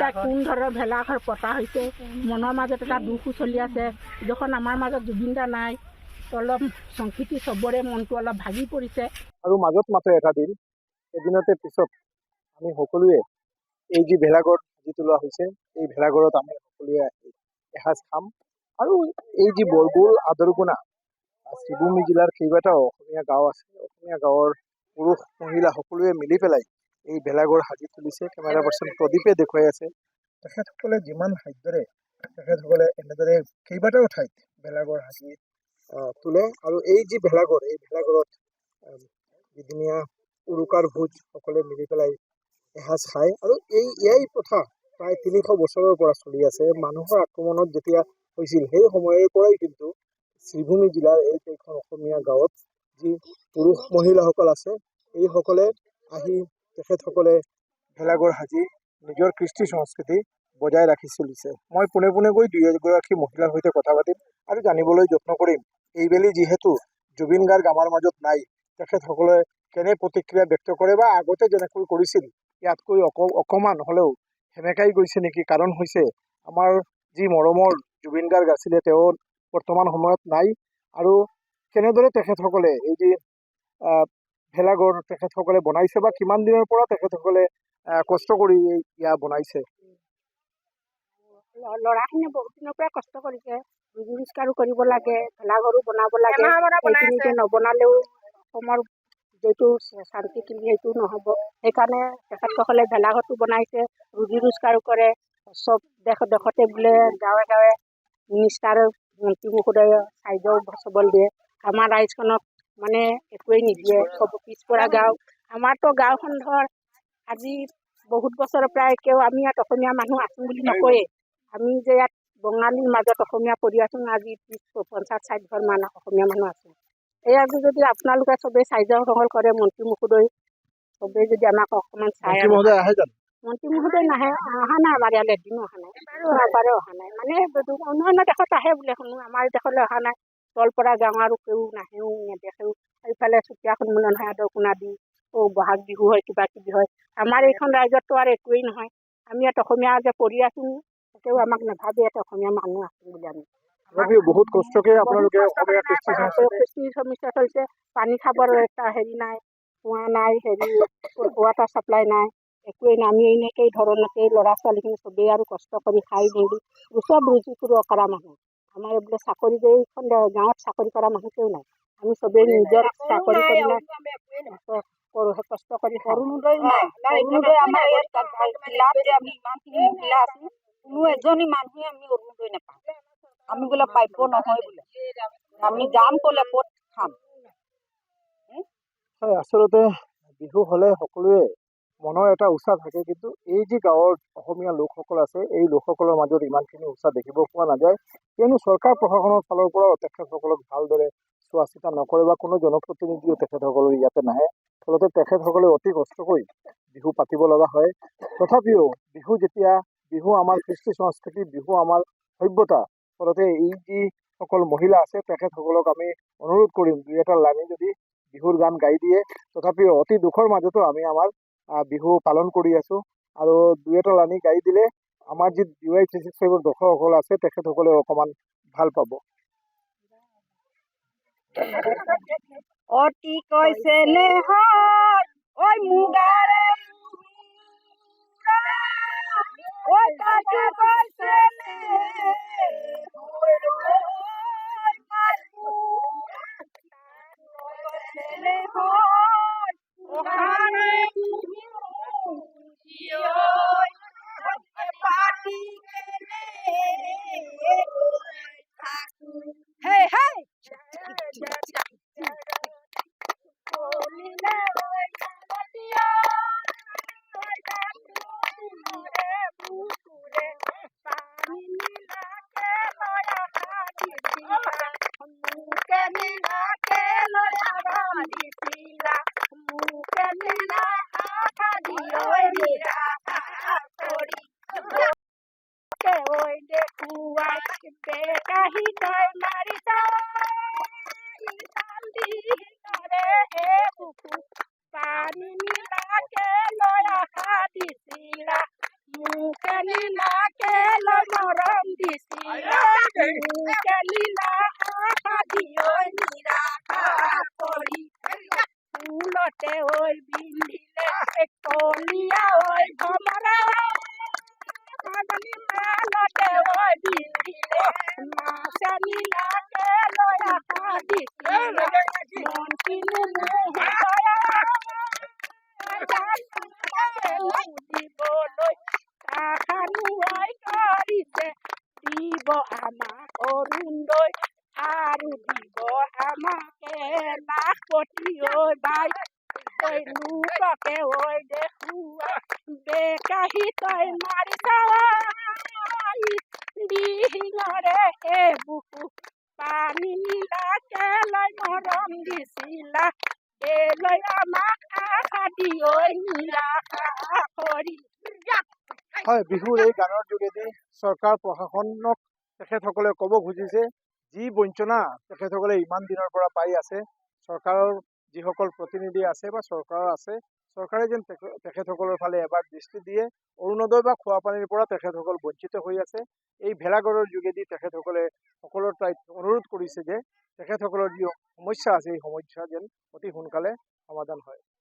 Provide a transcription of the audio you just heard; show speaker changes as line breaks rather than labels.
এটা কোন ধৰণৰ ভেলাঘৰ পতা হৈছে। মনৰ মাজত এটা দুখো চলি আছে। যখন আমাৰ মাজত জুবিন দা নাই, অলপ সংস্কৃতি চবৰে মনটো অলপ ভাগি পৰিছে।
আৰু মাজত মাত্ৰ এটা দিন, এদিনতে পিছত আমি সকলোৱে এই যি ভেলাঘৰ সাজি তোলা হৈছে, এই ভেলাঘৰত আমি সকলোৱে এসাঁজ খাম। আৰু এই যি বৰগুল আদৰকোনা শ্ৰীভূমি জিলাৰ কেইবাটাও অসমীয়া গাঁও আছে, অসমীয়া গাঁৱৰ পুৰুষ মহিলা সকলোৱে মিলি পেলাই এই ভেলাঘৰ সাজি তুলিছে। কেমেৰা পাৰ্চন প্ৰদীপে দেখুৱাই আছে। তেখেতসকলে যিমান সাধ্যৰে তেখেতসকলে এনেদৰে কেইবাটাও ঠাইত ভেলাঘৰ সাজি তোলে। আৰু এই যি ভেলাঘৰ, এই ভেলাঘৰত যিদিনীয়া উৰুকাৰ ভোজ সকলোৱে মিলি পেলাই এসাঁজ খায়। আৰু এই প্ৰথা প্ৰায় ৩০০ বছৰৰ পৰা চলি আছে। মানুহৰ আক্ৰমণত যেতিয়া হৈছিল সেই সময়ৰ পৰাই কিন্তু শ্ৰীভূমি জিলাৰ এই কেইখন অসমীয়া গাঁৱত যি পুৰুষ মহিলাসকল আছে, এইসকলে আহি তেখেতসকলে ভেলাঘৰ সাজি নিজৰ কৃষ্টি সংস্কৃতি বজাই ৰাখি চলিছে। মই পোনে পোনে গৈ ২ এগৰাকী মহিলাৰ সৈতে কথা পাতিম আৰু জানিবলৈ যত্ন কৰিম এইবেলি যিহেতু জুবিন গাৰ্গ আমাৰ মাজত নাই, তেখেতসকলে কেনে প্ৰতিক্ৰিয়া ব্যক্ত কৰে বা আগতে যেনেকৈ কৰিছিল ইয়াতকৈ অকণমান হ'লেও সেমেকাই গৈছে নেকি। কাৰণ হৈছে আমাৰ যি মৰমৰ জুবিন গাৰ্গ আছিলে, তেওঁ বৰ্তমান সময়ত নাই। আৰু কেনেদৰে তেখেতসকলে এই যি ভেলাঘৰ তেখেতসকলে বনাইছে বা কিমান দিনৰ পৰা তেখেতসকলে কষ্ট কৰি ইয়াত বনাইছে।
ল'ৰাখিনিয়ে বহুত দিনৰ পৰা কষ্ট কৰিছে। পৰিষ্কাৰো কৰিব লাগে, ভেলাঘৰো বনাব লাগে। সেইখিনি নবনালেও অসমৰ যিটো শান্তি সেইটো নহ'ব। সেইকাৰণে তেখেতসকলে ভেলাঘৰটো বনাইছে, ৰোজগাৰো কৰে। চব দেশতে বোলে গাঁৱে গাঁৱে মিনিষ্টাৰ মন্ত্ৰী মহোদয়ে চাইজৰ সবল দিয়ে। আমাৰ ৰাইজখনক মানে একোৱেই নিদিয়ে, চব পিছপৰা গাঁও। আমাৰতো গাঁওখন ধৰ আজি বহুত বছৰৰ পৰাই কেও আমি ইয়াত অসমীয়া মানুহ আছো বুলি নকয়ে। আমি যে ইয়াত বঙালীৰ মাজত অসমীয়া পৰি আছো, আজি 50-60 ঘৰ মানুহ অসমীয়া মানুহ আছো। এইয়াটো যদি আপোনালোকে চবেই চাইজৰ সবল কৰে, মন্ত্ৰী মহোদয় চবেই যদি আমাক অকণমান চাই। মন্ত্ৰী মহোদয় নাহে, অহা নাই আমাৰ ইয়ালৈ, এদিনো অহা নাই, এবাৰো অহা নাই। মানে অন্য দেশত আহে বোলে শুনো, আমাৰ দেশলৈ অহা নাই। তলপৰা গাঁও আৰু কেও নাহেও নেদেখেও। এইফালে চুতীয়া সন্মিলন হয়, আদৰকোনা দি বহাগ বিহু হয়, কিবা কিবি হয়। আমাৰ এইখন ৰাজ্যততো আৰু একোৱেই নহয়। আমি ইয়াত অসমীয়া যে পৰি আছো, তেও আমাক নাভাবে ইয়াত অসমীয়া মানুহ আছো বুলি। আমি
বহুত কষ্টকে আপোনালোকে
কৃষ্টি সমস্যা চলিছে। পানী খাবৰ এটা হেৰি নাই, কুঁৱা নাই, হেৰি ৱাটাৰ চাপ্লাই নাই, একোৱেই নাই। আমি এনেকেই ধৰণতে ল'ৰা ছোৱালীখিনি চবেই আৰু কষ্ট কৰি খাই মেলি চব ৰুজি কৰা মানুহ। আমাৰ এইবোলে চাকৰি যে এইখন গাঁৱত চাকৰি কৰা মানুহ কেও নাই। আমি চবেই নিজৰ চাকৰি কৰি কষ্ট কৰি
অৰুণোদয় নাই। অৰুণোদয় আমাৰ ইয়াত জিলাত যে আমি ইমানখিনি মহিলা আছো, কোনো এজনী মানুহে আমি অৰুণোদয় নাপাওঁ। আমি বোলে প্ৰাপ্য নহয় বোলে, আমি যাম ক'লে ক'ত খাম।
আচলতে বিহু হ'লে সকলোৱে মনৰ এটা উৎসাহ থাকে, কিন্তু এই যি গাঁৱৰ অসমীয়া লোকসকল আছে, এই লোকসকলৰ মাজত ইমানখিনি উৎসাহ দেখিব পোৱা নাযায়। কিয়নো চৰকাৰ প্ৰশাসনৰ ফালৰ পৰাও তেখেতসকলক ভালদৰে চোৱা চিতা নকৰে বা কোনো জনপ্ৰতিনিধিও তেখেতসকলৰ ইয়াতে নাহে। ফলতে তেখেতসকলে অতি কষ্ট কৰি বিহু পাতিব লগা হয়। তথাপিও বিহু আমাৰ কৃষ্টি সংস্কৃতি, বিহু আমাৰ সভ্যতা। ফলতে এই যিসকল মহিলা আছে তেখেতসকলক আমি অনুৰোধ কৰিম, 2 এটা লানি যদি বিহুৰ গান গাই দিয়ে। তথাপিও অতি দুখৰ মাজতো আমি আমাৰ বিহু পালন কৰি আছো। আৰু 2 এটা লানি গাই দিলে আমাৰ যি DY 365 দৰ্শকসকল আছে তেখেতসকলে অকণমান ভাল পাব।
অতি কৈছে নেহৰ ঐ মুগাৰে ঐ কাটি কৈছে
ঐ বিন্ধিলে কলিয়া ঐ ভমৰা মালতে ঐ বিন্ধিলে মাছনি লাগে লৈ আশা দিছিলে মন কিনো দিবলৈ আশানুৱাই কৰিছে দিব আমাক অৰুণোদয় আৰু দিব আমাকে লাখপতি ঐ বাই তই লোককে ঐ দেখুৱা বেকাহি তই মাৰি চাই দিহিঙৰে এই বুকু পানী নীলাকে লৈ মৰম দিছিলা লৈ আমাক আশা দি ঐ নিৰাশা কৰি
হয়, বিহুৰ এই গানৰ যোগেদি চৰকাৰ প্ৰশাসনক তেখেতসকলে ক'ব খুজিছে যি বঞ্চনা তেখেতসকলে ইমান দিনৰ পৰা পাই আছে, চৰকাৰৰ যিসকল প্ৰতিনিধি আছে বা চৰকাৰ আছে, চৰকাৰে যেন তেখেতসকলৰ ফালে এবাৰ দৃষ্টি দিয়ে। অৰুণোদয় বা খোৱা পানীৰ পৰা তেখেতসকল বঞ্চিত হৈ আছে। এই ভেলাঘৰৰ যোগেদি তেখেতসকলে সকলৰ ঠাইত অনুৰোধ কৰিছে যে তেখেতসকলৰ যি সমস্যা আছে এই সমস্যা যেন অতি সোনকালে সমাধান হয়।